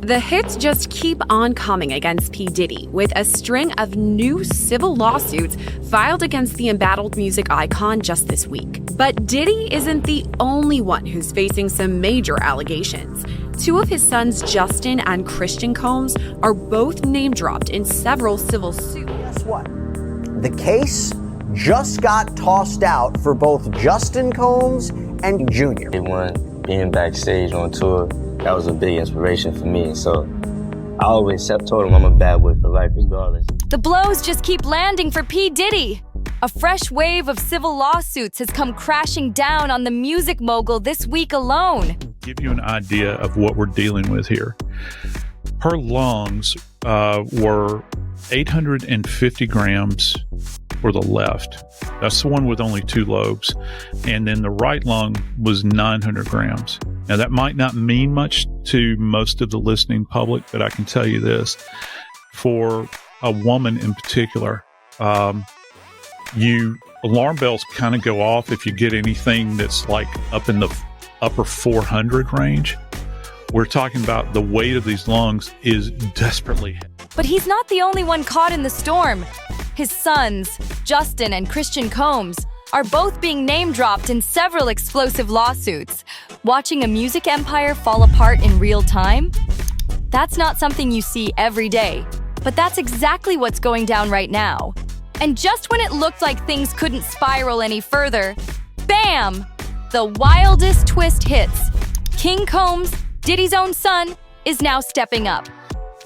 The hits just keep on coming against P. Diddy, with a string of new civil lawsuits filed against the embattled music icon just this week. But Diddy isn't the only one who's facing some major allegations. Two of his sons, Justin and Christian Combs, are both name-dropped in several civil suits. Guess what? The case just got tossed out for both Justin Combs and Junior. Being backstage on tour, that was a big inspiration for me. So I always told him I'm a bad boy for life regardless. The blows just keep landing for P. Diddy. A fresh wave of civil lawsuits has come crashing down on the music mogul this week alone. Give you an idea of what we're dealing with here. Her lungs were 850 grams for the left. That's the one with only 2 lobes. And then the right lung was 900 grams. Now, that might not mean much to most of the listening public, but I can tell you this. For a woman in particular, alarm bells kind of go off if you get anything that's like up in the upper 400 range. We're talking about the weight of these lungs is desperately heavy. But he's not the only one caught in the storm. His sons, Justin and Christian Combs, are both being name-dropped in several explosive lawsuits. Watching a music empire fall apart in real time? That's not something you see every day, but that's exactly what's going down right now. And just when it looked like things couldn't spiral any further, bam! The wildest twist hits. King Combs, Diddy's own son, is now stepping up.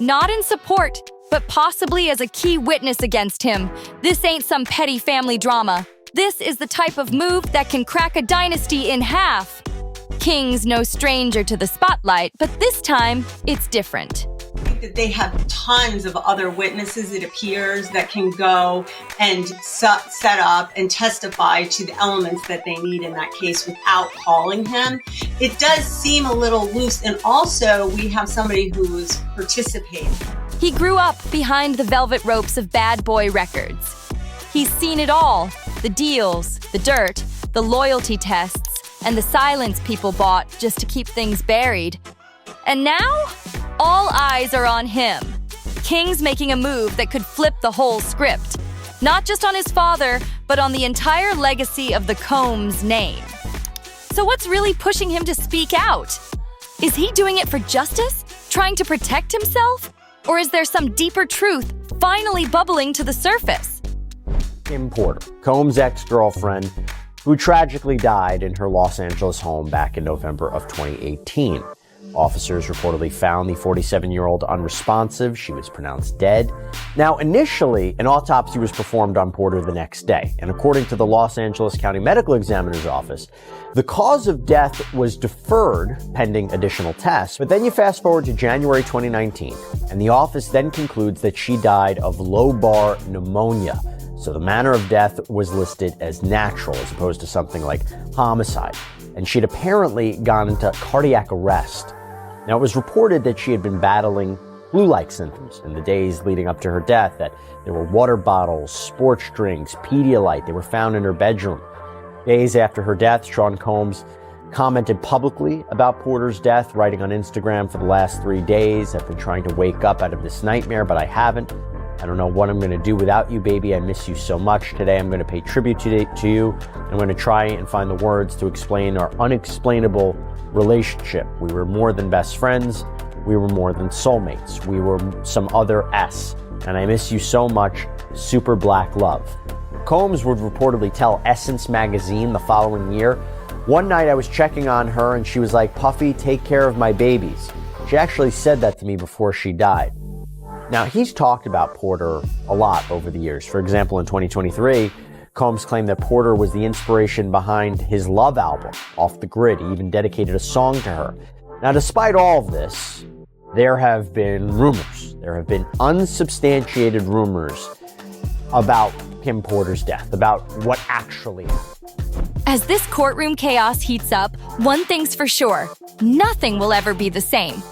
Not in support, but possibly as a key witness against him. This ain't some petty family drama. This is the type of move that can crack a dynasty in half. King's no stranger to the spotlight, but this time, it's different. I think that they have tons of other witnesses, it appears, that can go and set up and testify to the elements that they need in that case without calling him. It does seem a little loose, and also we have somebody who is participating. He grew up behind the velvet ropes of Bad Boy Records. He's seen it all: the deals, the dirt, the loyalty tests, and the silence people bought just to keep things buried. And now, all eyes are on him. King's making a move that could flip the whole script. Not just on his father, but on the entire legacy of the Combs name. So what's really pushing him to speak out? Is he doing it for justice? Trying to protect himself? Or is there some deeper truth finally bubbling to the surface? Kim Porter, Combs' ex-girlfriend, who tragically died in her Los Angeles home back in November of 2018. Officers reportedly found the 47-year-old unresponsive. She was pronounced dead. Now, initially, an autopsy was performed on Porter the next day, and according to the Los Angeles County Medical Examiner's Office, the cause of death was deferred pending additional tests. But then you fast forward to January 2019, and the office then concludes that she died of lobar pneumonia. So the manner of death was listed as natural as opposed to something like homicide. And she'd apparently gone into cardiac arrest. Now, it was reported that she had been battling flu-like symptoms in the days leading up to her death, that there were water bottles, sports drinks, Pedialyte. They were found in her bedroom. Days after her death, Sean Combs commented publicly about Porter's death, writing on Instagram, "For the last 3 days, I've been trying to wake up out of this nightmare, but I haven't. I don't know what I'm going to do without you, baby. I miss you so much. Today I'm going to pay tribute to you. I'm going to try and find the words to explain our unexplainable relationship. We were more than best friends. We were more than soulmates. We were some other S. And I miss you so much. Super Black Love." Combs would reportedly tell Essence magazine the following year, "One night I was checking on her and she was like, 'Puffy, take care of my babies.' She actually said that to me before she died." Now, he's talked about Porter a lot over the years. For example, in 2023, Combs claimed that Porter was the inspiration behind his Love album, Off the Grid. He even dedicated a song to her. Now, despite all of this, there have been rumors. There have been unsubstantiated rumors about Kim Porter's death, about what actually happened. As this courtroom chaos heats up, one thing's for sure: nothing will ever be the same.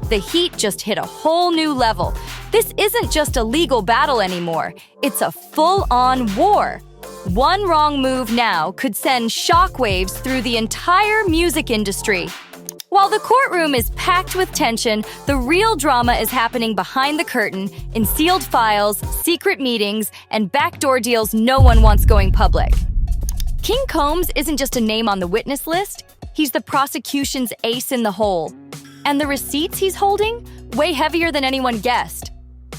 The heat just hit a whole new level. This isn't just a legal battle anymore. It's a full-on war. One wrong move now could send shockwaves through the entire music industry. While the courtroom is packed with tension, the real drama is happening behind the curtain in sealed files, secret meetings, and backdoor deals no one wants going public. King Combs isn't just a name on the witness list, he's the prosecution's ace in the hole. And the receipts he's holding? Way heavier than anyone guessed.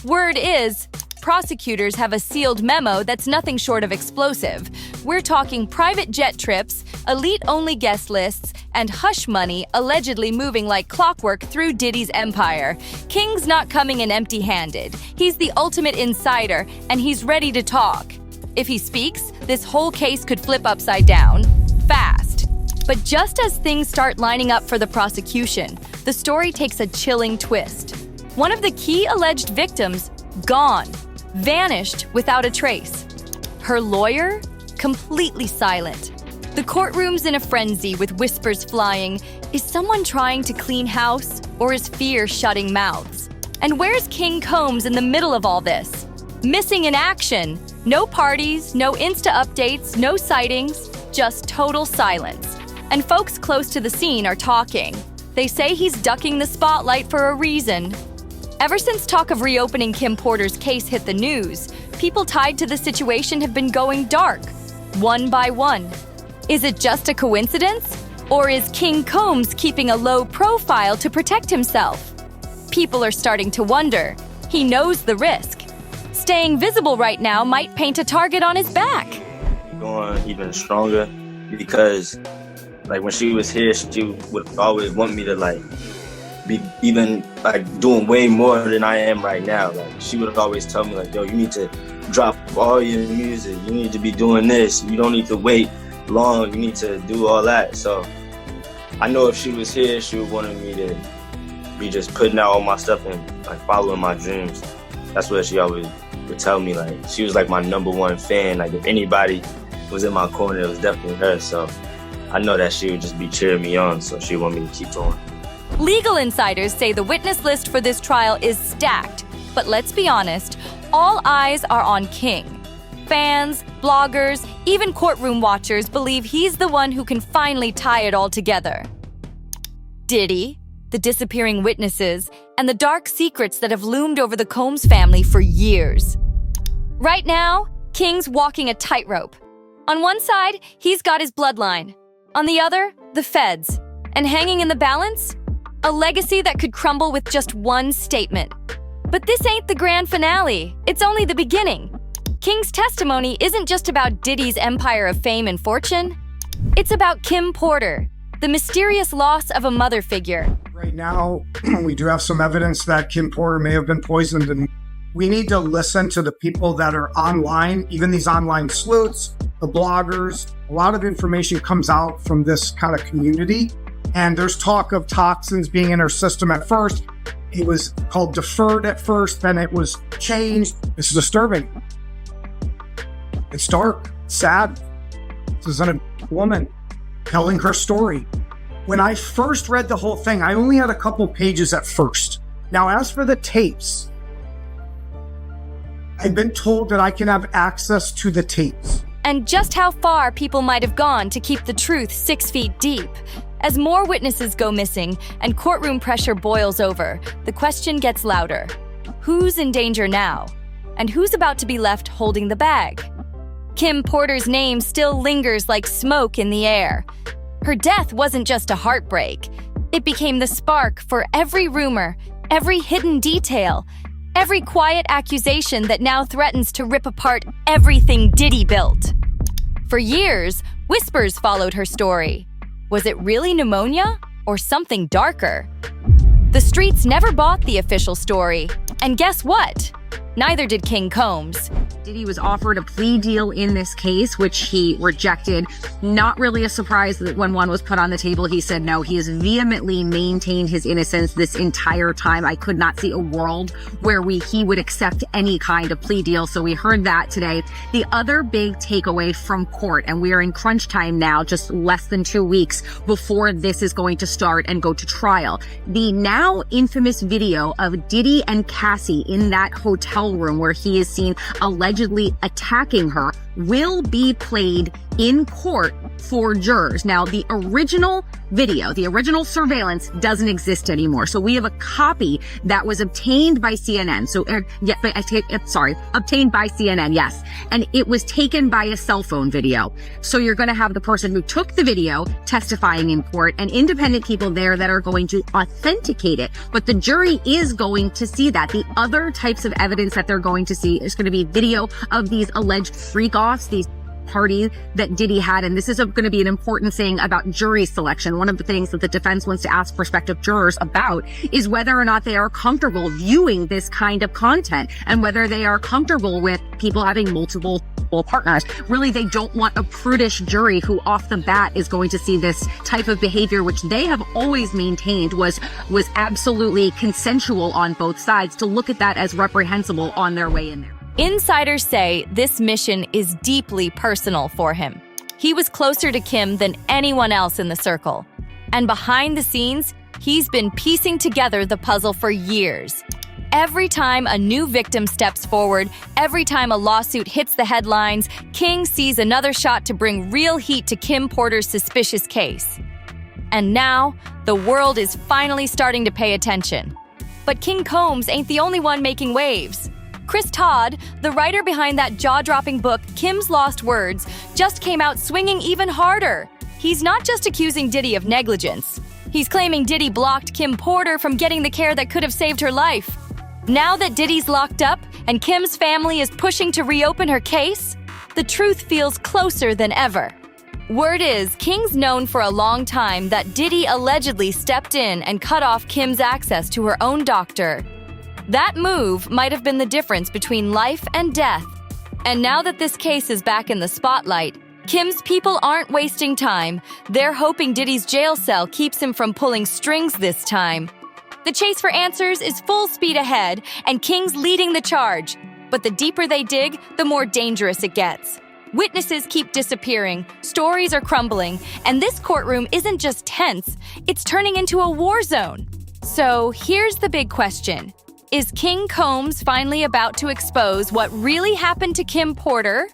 Word is, prosecutors have a sealed memo that's nothing short of explosive. We're talking private jet trips, elite-only guest lists, and hush money allegedly moving like clockwork through Diddy's empire. King's not coming in empty-handed. He's the ultimate insider, and he's ready to talk. If he speaks, this whole case could flip upside down. Fast. But just as things start lining up for the prosecution, the story takes a chilling twist. One of the key alleged victims, gone. Vanished without a trace. Her lawyer? Completely silent. The courtroom's in a frenzy with whispers flying. Is someone trying to clean house, or is fear shutting mouths? And where's King Combs in the middle of all this? Missing in action. No parties, no Insta updates, no sightings, just total silence. And folks close to the scene are talking. They say he's ducking the spotlight for a reason. Ever since talk of reopening Kim Porter's case hit the news, people tied to the situation have been going dark, one by one. Is it just a coincidence? Or is King Combs keeping a low profile to protect himself? People are starting to wonder. He knows the risk. Staying visible right now might paint a target on his back. Going even stronger because, like, when she was here, she would always want me to, like, be even, like, doing way more than I am right now. Like, she would always tell me, like, yo, you need to drop all your music. You need to be doing this. You don't need to wait long. You need to do all that. So I know if she was here, she would want me to be just putting out all my stuff and, like, following my dreams. That's what she always would tell me. Like, she was, like, my #1 fan. Like, if anybody was in my corner, it was definitely her. So I know that she would just be cheering me on. So she would want me to keep going. Legal insiders say the witness list for this trial is stacked. But let's be honest, all eyes are on King. Fans, bloggers, even courtroom watchers believe he's the one who can finally tie it all together. Diddy, the disappearing witnesses, and the dark secrets that have loomed over the Combs family for years. Right now, King's walking a tightrope. On one side, he's got his bloodline. On the other, the feds. And hanging in the balance, a legacy that could crumble with just one statement. But this ain't the grand finale. It's only the beginning. King's testimony isn't just about Diddy's empire of fame and fortune. It's about Kim Porter, the mysterious loss of a mother figure. Right now, we do have some evidence that Kim Porter may have been poisoned, and we need to listen to the people that are online, even these online sleuths, the bloggers. A lot of information comes out from this kind of community, and there's talk of toxins being in her system at first. It was called deferred at first, then it was changed. It's disturbing. It's dark, sad. This is a woman telling her story. When I first read the whole thing, I only had a couple pages at first. Now, as for the tapes, I've been told that I can have access to the tapes. And just how far people might have gone to keep the truth 6 feet deep. As more witnesses go missing and courtroom pressure boils over, the question gets louder. Who's in danger now? And who's about to be left holding the bag? Kim Porter's name still lingers like smoke in the air. Her death wasn't just a heartbreak. It became the spark for every rumor, every hidden detail, every quiet accusation that now threatens to rip apart everything Diddy built. For years, whispers followed her story. Was it really pneumonia or something darker? The streets never bought the official story. And guess what? Neither did King Combs. Diddy was offered a plea deal in this case, which he rejected. Not really a surprise that when one was put on the table, he said no. He has vehemently maintained his innocence this entire time. I could not see a world where he would accept any kind of plea deal. So we heard that today. The other big takeaway from court, and we are in crunch time now, just less than 2 weeks before this is going to start and go to trial. The now infamous video of Diddy and Cassie in that hotel room where he is seen allegedly attacking her will be played in court for jurors. Now, the original video, the original surveillance doesn't exist anymore. So we have a copy that was obtained by CNN. So, obtained by CNN, yes. And it was taken by a cell phone video. So you're going to have the person who took the video testifying in court and independent people there that are going to authenticate it. But the jury is going to see that. The other types of evidence that they're going to see is going to be video of these alleged freak-offs, these party that Diddy had. And this is going to be an important thing about jury selection. One of the things that the defense wants to ask prospective jurors about is whether or not they are comfortable viewing this kind of content and whether they are comfortable with people having multiple partners. Really, they don't want a prudish jury who off the bat is going to see this type of behavior, which they have always maintained was absolutely consensual on both sides, to look at that as reprehensible on their way in there. Insiders say this mission is deeply personal for him. He was closer to Kim than anyone else in the circle. And behind the scenes, he's been piecing together the puzzle for years. Every time a new victim steps forward, every time a lawsuit hits the headlines, King sees another shot to bring real heat to Kim Porter's suspicious case. And now, the world is finally starting to pay attention. But King Combs ain't the only one making waves. Chris Todd, the writer behind that jaw-dropping book, Kim's Lost Words, just came out swinging even harder. He's not just accusing Diddy of negligence. He's claiming Diddy blocked Kim Porter from getting the care that could have saved her life. Now that Diddy's locked up and Kim's family is pushing to reopen her case, the truth feels closer than ever. Word is, King's known for a long time that Diddy allegedly stepped in and cut off Kim's access to her own doctor. That move might have been the difference between life and death. And now that this case is back in the spotlight, Kim's people aren't wasting time. They're hoping Diddy's jail cell keeps him from pulling strings this time. The chase for answers is full speed ahead, and King's leading the charge. But the deeper they dig, the more dangerous it gets. Witnesses keep disappearing, stories are crumbling, and this courtroom isn't just tense, it's turning into a war zone. So here's the big question. Is King Combs finally about to expose what really happened to Kim Porter?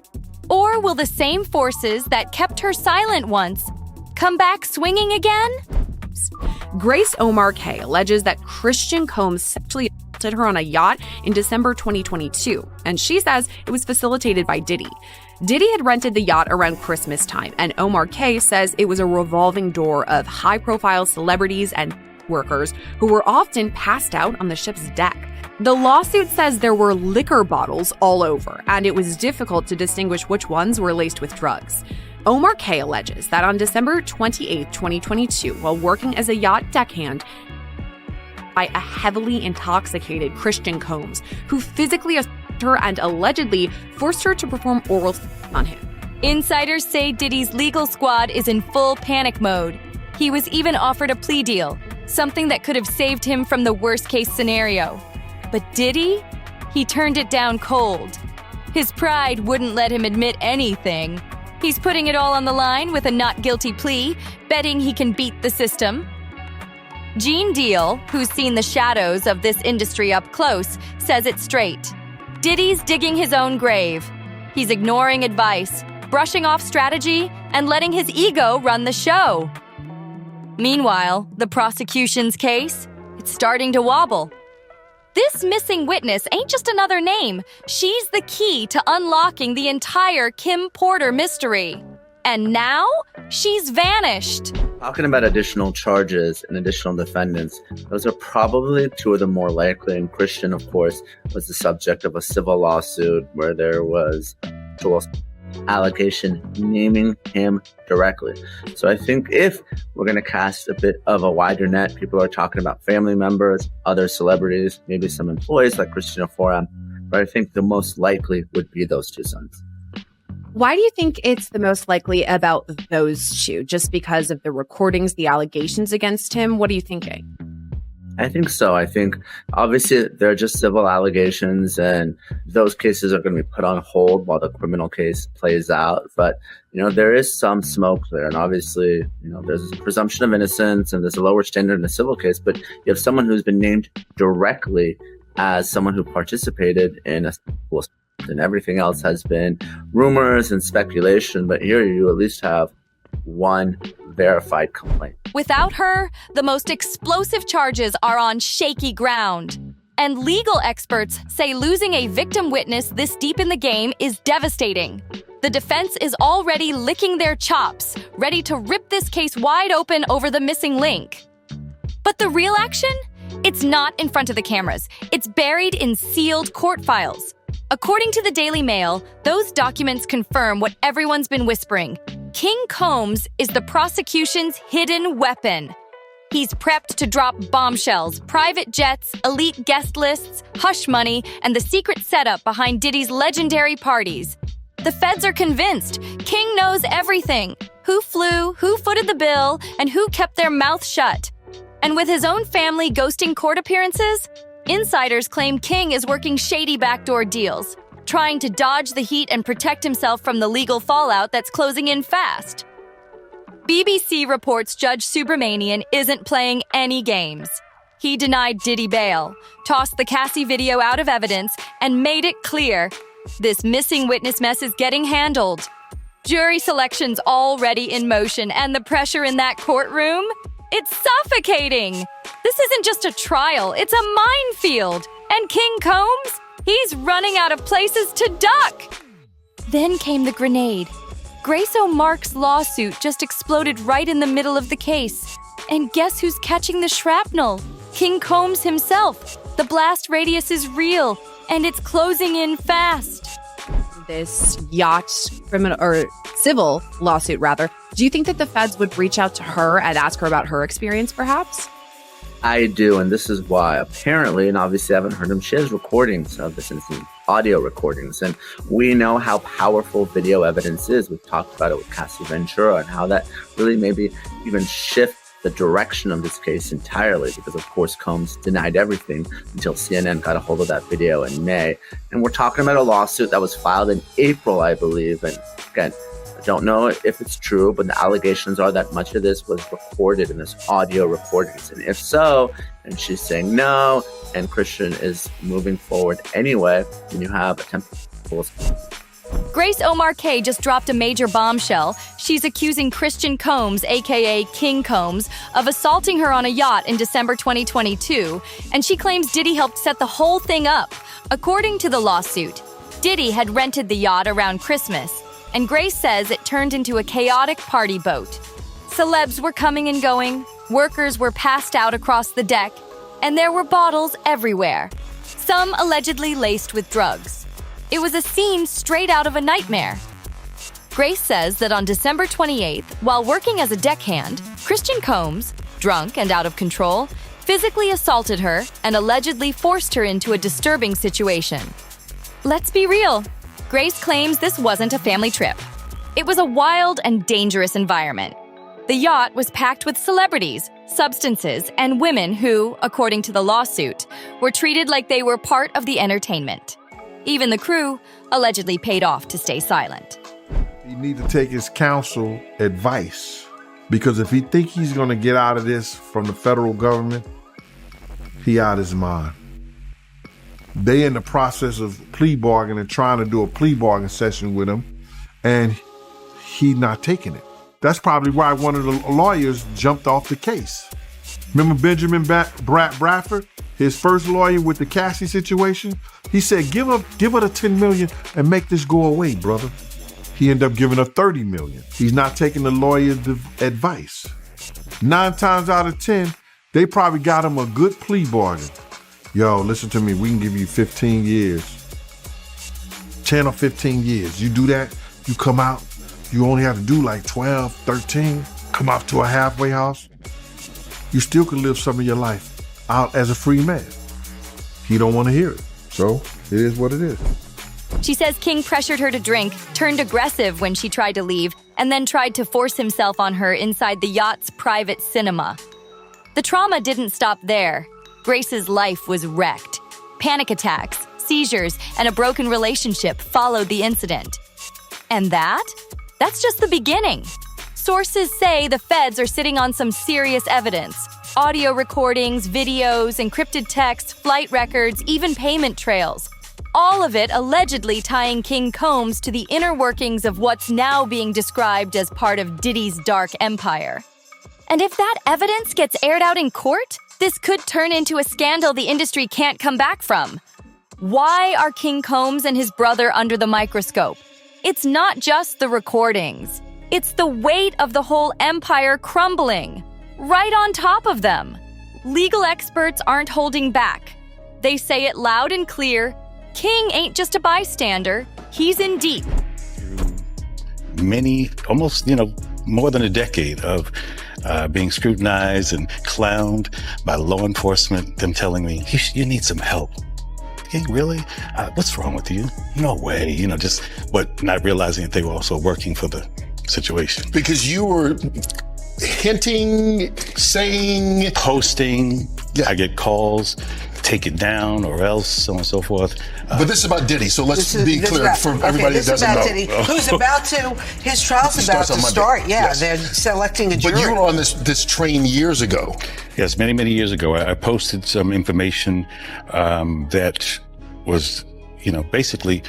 Or will the same forces that kept her silent once come back swinging again? Grace Omar K. alleges that Christian Combs sexually assaulted her on a yacht in December 2022, and she says it was facilitated by Diddy. Diddy had rented the yacht around Christmas time, and Omar K. says it was a revolving door of high-profile celebrities and workers who were often passed out on the ship's deck. The lawsuit says there were liquor bottles all over, and it was difficult to distinguish which ones were laced with drugs. Omar K. alleges that on December 28, 2022, while working as a yacht deckhand, by a heavily intoxicated Christian Combs, who physically assaulted her and allegedly forced her to perform oral sex on him. Insiders say Diddy's legal squad is in full panic mode. He was even offered a plea deal, something that could have saved him from the worst-case scenario. But Diddy? He turned it down cold. His pride wouldn't let him admit anything. He's putting it all on the line with a not guilty plea, betting he can beat the system. Gene Deal, who's seen the shadows of this industry up close, says it straight. Diddy's digging his own grave. He's ignoring advice, brushing off strategy, and letting his ego run the show. Meanwhile, the prosecution's case, it's starting to wobble. This missing witness ain't just another name. She's the key to unlocking the entire Kim Porter mystery. And now, she's vanished. Talking about additional charges and additional defendants, those are probably two of the more likely. And Christian, of course, was the subject of a civil lawsuit where there was a allegation naming him directly. So I think if we're going to cast a bit of a wider net, people are talking about family members, other celebrities, maybe some employees like Christina Forum, but I think the most likely would be those two sons. Why do you think it's the most likely about those two? Just because of the recordings, the allegations against him? What are you thinking? I think so. I think obviously they're just civil allegations and those cases are going to be put on hold while the criminal case plays out. But, there is some smoke there. And obviously, there's a presumption of innocence and there's a lower standard in a civil case. But you have someone who's been named directly as someone who participated in a and everything else has been rumors and speculation, but here you at least have one verified complaint. Without her, the most explosive charges are on shaky ground. And legal experts say losing a victim witness this deep in the game is devastating. The defense is already licking their chops, ready to rip this case wide open over the missing link. But the real action? It's not in front of the cameras. It's buried in sealed court files. According to the Daily Mail, those documents confirm what everyone's been whispering. King Combs is the prosecution's hidden weapon. He's prepped to drop bombshells, private jets, elite guest lists, hush money, and the secret setup behind Diddy's legendary parties. The feds are convinced King knows everything. Who flew, who footed the bill, and who kept their mouth shut. And with his own family ghosting court appearances, insiders claim King is working shady backdoor deals, trying to dodge the heat and protect himself from the legal fallout that's closing in fast. BBC reports Judge Subramanian isn't playing any games. He denied Diddy bail, tossed the Cassie video out of evidence, and made it clear this missing witness mess is getting handled. Jury selection's already in motion, and the pressure in that courtroom? It's suffocating! This isn't just a trial, it's a minefield! And King Combs? He's running out of places to duck! Then came the grenade. Grace O'Mark's lawsuit just exploded right in the middle of the case. And guess who's catching the shrapnel? King Combs himself. The blast radius is real, and it's closing in fast. This yacht criminal or civil lawsuit, rather. Do you think that the feds would reach out to her and ask her about her experience, perhaps? I do, and this is why. Apparently, and obviously I haven't heard them, she has recordings of this incident, audio recordings, and we know how powerful video evidence is. We've talked about it with Cassie Ventura and how that really maybe even shift the direction of this case entirely, because of course Combs denied everything until CNN got a hold of that video in May. And we're talking about a lawsuit that was filed in April, I believe. And again, I don't know if it's true, but the allegations are that much of this was recorded in this audio recordings. And if so, and she's saying no, and Christian is moving forward anyway, then you have attempted. Grace O'Marque just dropped a major bombshell. She's accusing Christian Combs, aka King Combs, of assaulting her on a yacht in December 2022, and she claims Diddy helped set the whole thing up. According to the lawsuit, Diddy had rented the yacht around Christmas, and Grace says it turned into a chaotic party boat. Celebs were coming and going, workers were passed out across the deck, and there were bottles everywhere, some allegedly laced with drugs. It was a scene straight out of a nightmare. Grace says that on December 28th, while working as a deckhand, Christian Combs, drunk and out of control, physically assaulted her and allegedly forced her into a disturbing situation. Let's be real. Grace claims this wasn't a family trip. It was a wild and dangerous environment. The yacht was packed with celebrities, substances, and women who, according to the lawsuit, were treated like they were part of the entertainment. Even the crew allegedly paid off to stay silent. You need to take his counsel advice, because if he think he's going to get out of this from the federal government, he out his mind. They in the process of plea bargaining, trying to do a plea bargain session with him, and he not taking it. That's probably why one of the lawyers jumped off the case. Remember Benjamin Bradford, his first lawyer with the Cassie situation? He said, give her the $10 million and make this go away, brother. He ended up giving her $30 million. He's not taking the lawyer's advice. 9 times out of 10, they probably got him a good plea bargain. Yo, listen to me, we can give you 15 years. 10 or 15 years. You do that, you come out, you only have to do like 12, 13, come out to a halfway house. You still can live some of your life out as a free man. He don't want to hear it. So it is what it is. She says King pressured her to drink, turned aggressive when she tried to leave, and then tried to force himself on her inside the yacht's private cinema. The trauma didn't stop there. Grace's life was wrecked. Panic attacks, seizures, and a broken relationship followed the incident. And that's just the beginning. Sources say the feds are sitting on some serious evidence. Audio recordings, videos, encrypted texts, flight records, even payment trails. all of it allegedly tying King Combs to the inner workings of what's now being described as part of Diddy's dark empire. And if that evidence gets aired out in court, this could turn into a scandal the industry can't come back from. Why are King Combs and his brother under the microscope? It's not just the recordings. It's the weight of the whole empire crumbling, right on top of them. Legal experts aren't holding back. They say it loud and clear. King ain't just a bystander. He's in deep. Many, almost, more than a decade of being scrutinized and clowned by law enforcement, them telling me, you need some help. Hey, really? What's wrong with you? No way. But not realizing that they were also working for the situation. Because you were hinting, saying, posting. Yeah. I get calls, take it down or else, so on and so forth. But this is about Diddy, so let's be clear for everybody that doesn't know. Diddy, who's about to, his trial's about to start. Yeah, yes. They're selecting a jury. But you were on this train years ago. Yes, many, many years ago. I posted some information that was, basically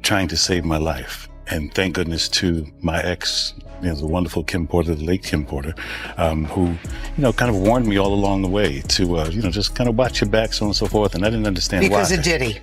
trying to save my life. And thank goodness to my ex, the wonderful Kim Porter, the late Kim Porter, who, kind of warned me all along the way to, just kind of watch your back, so on and so forth. And I didn't understand why. Because of Diddy.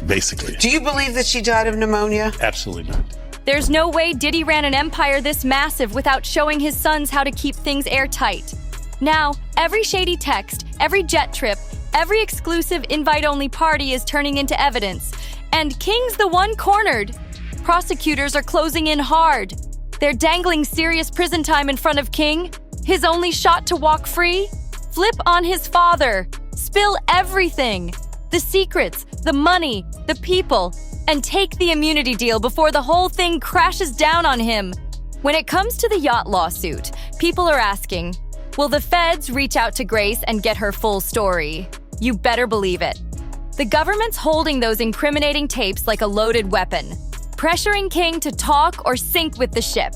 Basically. Do you believe that she died of pneumonia? Absolutely not. There's no way Diddy ran an empire this massive without showing his sons how to keep things airtight. Now, every shady text, every jet trip, every exclusive invite-only party is turning into evidence. And King's the one cornered. Prosecutors are closing in hard. They're dangling serious prison time in front of King. His only shot to walk free? Flip on his father. Spill everything. The secrets, the money, the people, and take the immunity deal before the whole thing crashes down on him. When it comes to the yacht lawsuit, people are asking, will the feds reach out to Grace and get her full story? You better believe it. The government's holding those incriminating tapes like a loaded weapon, pressuring King to talk or sink with the ship.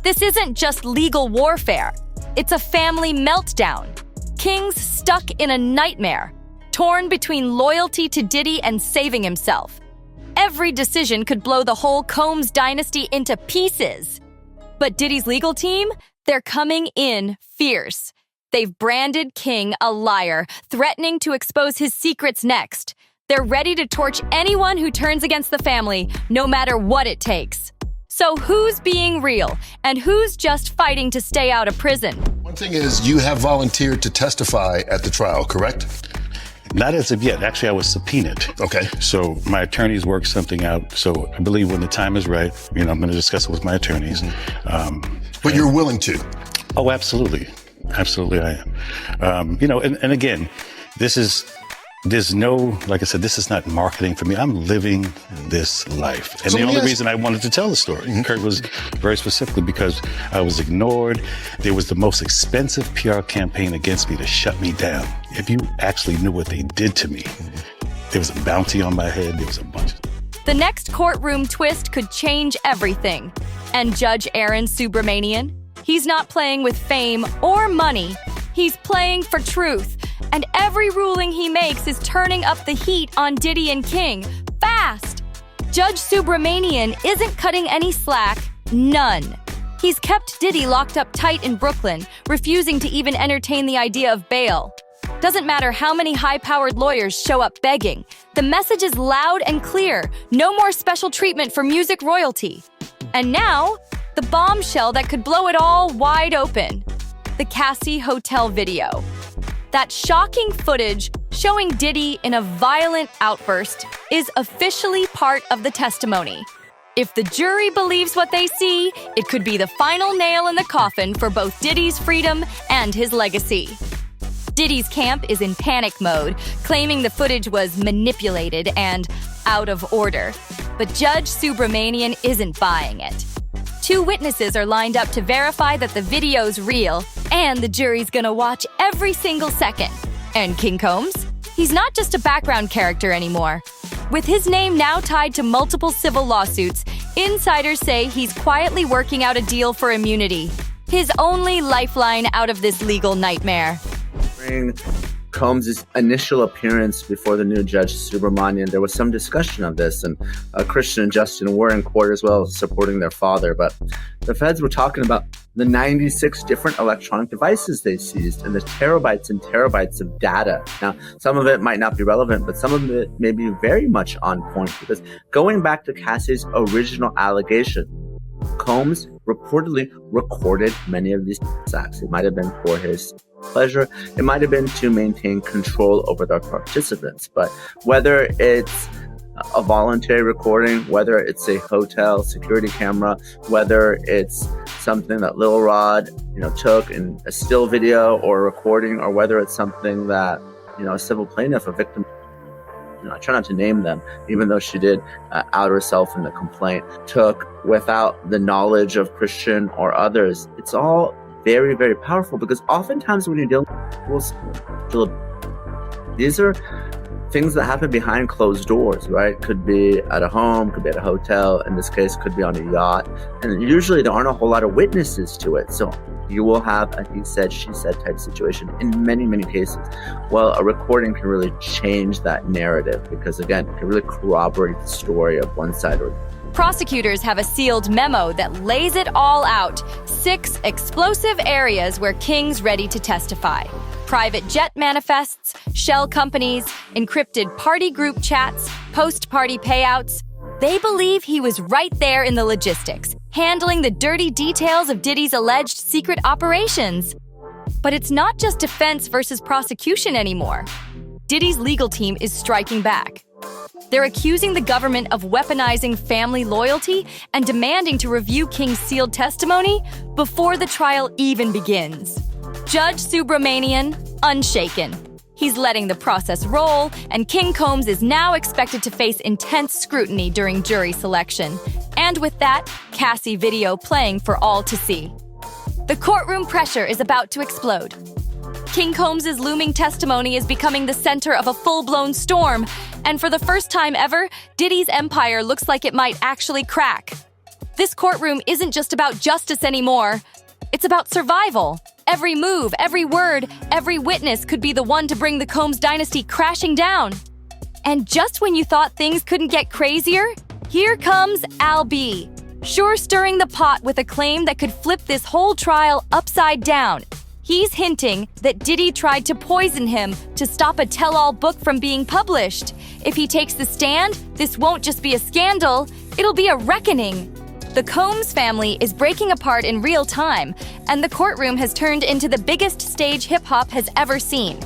This isn't just legal warfare. It's a family meltdown. King's stuck in a nightmare, torn between loyalty to Diddy and saving himself. Every decision could blow the whole Combs dynasty into pieces. But Diddy's legal team, they're coming in fierce. They've branded King a liar, threatening to expose his secrets next. They're ready to torch anyone who turns against the family, no matter what it takes. So who's being real, and who's just fighting to stay out of prison? One thing is, you have volunteered to testify at the trial, correct? Not as of yet. Actually, I was subpoenaed. Okay. So my attorneys worked something out. So I believe when the time is right, I'm going to discuss it with my attorneys. But you're willing to? Oh, absolutely. Absolutely, I am. And again, there's no, like I said, this is not marketing for me. I'm living this life. And the only reason I wanted to tell the story, Kurt, was very specifically because I was ignored. There was the most expensive PR campaign against me to shut me down. If you actually knew what they did to me, there was a bounty on my head. There was a bunch of... The next courtroom twist could change everything. And Judge Aaron Subramanian, he's not playing with fame or money. He's playing for truth. And every ruling he makes is turning up the heat on Diddy and King. Fast! Judge Subramanian isn't cutting any slack. None. He's kept Diddy locked up tight in Brooklyn, refusing to even entertain the idea of bail. Doesn't matter how many high-powered lawyers show up begging. The message is loud and clear. No more special treatment for music royalty. And now, the bombshell that could blow it all wide open. The Cassie Hotel video. That shocking footage showing Diddy in a violent outburst is officially part of the testimony. If the jury believes what they see, it could be the final nail in the coffin for both Diddy's freedom and his legacy. Diddy's camp is in panic mode, claiming the footage was manipulated and out of order. But Judge Subramanian isn't buying it. 2 witnesses are lined up to verify that the video's real, and the jury's gonna watch every single second. And King Combs? He's not just a background character anymore. With his name now tied to multiple civil lawsuits, insiders say he's quietly working out a deal for immunity. His only lifeline out of this legal nightmare. Combs' initial appearance before the new Judge Subramanian, there was some discussion of this, and Christian and Justin were in court as well, supporting their father. But the feds were talking about the 96 different electronic devices they seized and the terabytes and terabytes of data. Now, some of it might not be relevant, but some of it may be very much on point, because going back to Cassie's original allegation, Combs reportedly recorded many of these acts. It might have been for his pleasure. It might have been to maintain control over the participants. But whether it's a voluntary recording, whether it's a hotel security camera, whether it's something that Lil Rod, took in a still video or a recording, or whether it's something that, a civil plaintiff, a victim, I try not to name them, even though she did out herself in the complaint, took without the knowledge of Christian or others. It's all very, very powerful, because oftentimes when you're dealing with these are things that happen behind closed doors, right? Could be at a home, could be at a hotel. In this case, could be on a yacht. And usually there aren't a whole lot of witnesses to it. So you will have a he said, she said type situation in many, many cases. Well, a recording can really change that narrative, because again, it can really corroborate the story of one side or the other. Prosecutors have a sealed memo that lays it all out. 6 explosive areas where King's ready to testify. Private jet manifests, shell companies, encrypted party group chats, post-party payouts. They believe he was right there in the logistics, handling the dirty details of Diddy's alleged secret operations. But it's not just defense versus prosecution anymore. Diddy's legal team is striking back. They're accusing the government of weaponizing family loyalty and demanding to review King's sealed testimony before the trial even begins. Judge Subramanian, unshaken. He's letting the process roll, and King Combs is now expected to face intense scrutiny during jury selection. And with that, Cassie video playing for all to see. The courtroom pressure is about to explode. King Combs' looming testimony is becoming the center of a full-blown storm, and for the first time ever, Diddy's empire looks like it might actually crack. This courtroom isn't just about justice anymore. It's about survival. Every move, every word, every witness could be the one to bring the Combs dynasty crashing down. And just when you thought things couldn't get crazier, here comes Al B, sure stirring the pot with a claim that could flip this whole trial upside down. He's hinting that Diddy tried to poison him to stop a tell-all book from being published. If he takes the stand, this won't just be a scandal, it'll be a reckoning. The Combs family is breaking apart in real time, and the courtroom has turned into the biggest stage hip-hop has ever seen.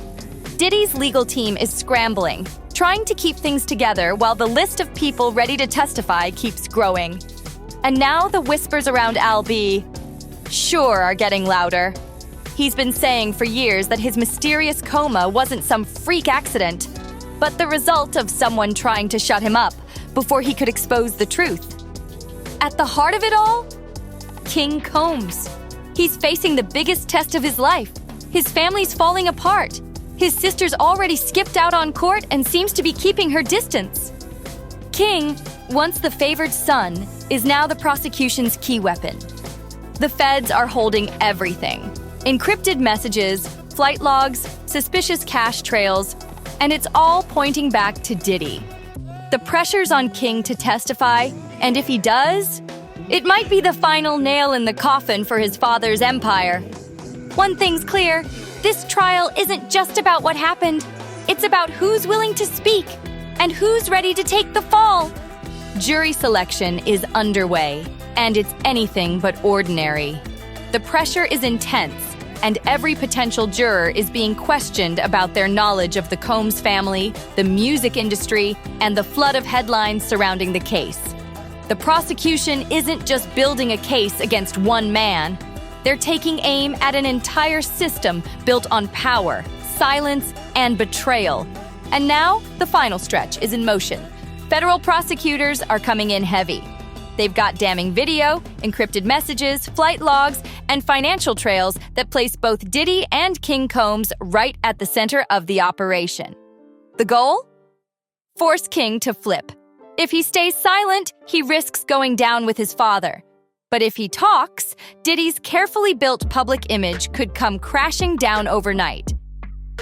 Diddy's legal team is scrambling, trying to keep things together while the list of people ready to testify keeps growing. And now the whispers around Al B, sure, are getting louder. He's been saying for years that his mysterious coma wasn't some freak accident, but the result of someone trying to shut him up before he could expose the truth. At the heart of it all, King Combs. He's facing the biggest test of his life. His family's falling apart. His sister's already skipped out on court and seems to be keeping her distance. King, once the favored son, is now the prosecution's key weapon. The feds are holding everything. Encrypted messages, flight logs, suspicious cash trails, and it's all pointing back to Diddy. The pressure's on King to testify, and if he does, it might be the final nail in the coffin for his father's empire. One thing's clear, this trial isn't just about what happened. It's about who's willing to speak and who's ready to take the fall. Jury selection is underway, and it's anything but ordinary. The pressure is intense, and every potential juror is being questioned about their knowledge of the Combs family, the music industry, and the flood of headlines surrounding the case. The prosecution isn't just building a case against one man. They're taking aim at an entire system built on power, silence, and betrayal. And now, the final stretch is in motion. Federal prosecutors are coming in heavy. They've got damning video, encrypted messages, flight logs, and financial trails that place both Diddy and King Combs right at the center of the operation. The goal? Force King to flip. If he stays silent, he risks going down with his father. But if he talks, Diddy's carefully built public image could come crashing down overnight.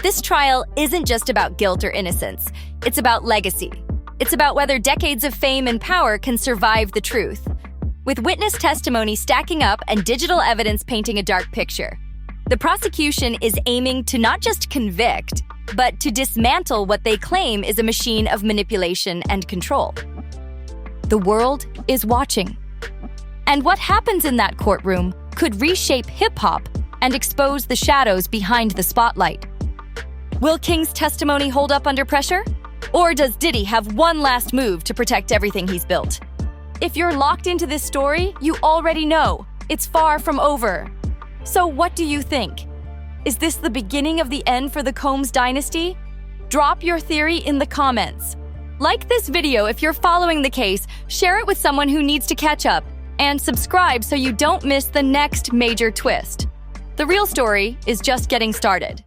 This trial isn't just about guilt or innocence. It's about legacy. It's about whether decades of fame and power can survive the truth. With witness testimony stacking up and digital evidence painting a dark picture, the prosecution is aiming to not just convict, but to dismantle what they claim is a machine of manipulation and control. The world is watching. And what happens in that courtroom could reshape hip-hop and expose the shadows behind the spotlight. Will King's testimony hold up under pressure? Or does Diddy have one last move to protect everything he's built? If you're locked into this story, you already know it's far from over. So what do you think? Is this the beginning of the end for the Combs dynasty? Drop your theory in the comments. Like this video if you're following the case, share it with someone who needs to catch up, and subscribe so you don't miss the next major twist. The real story is just getting started.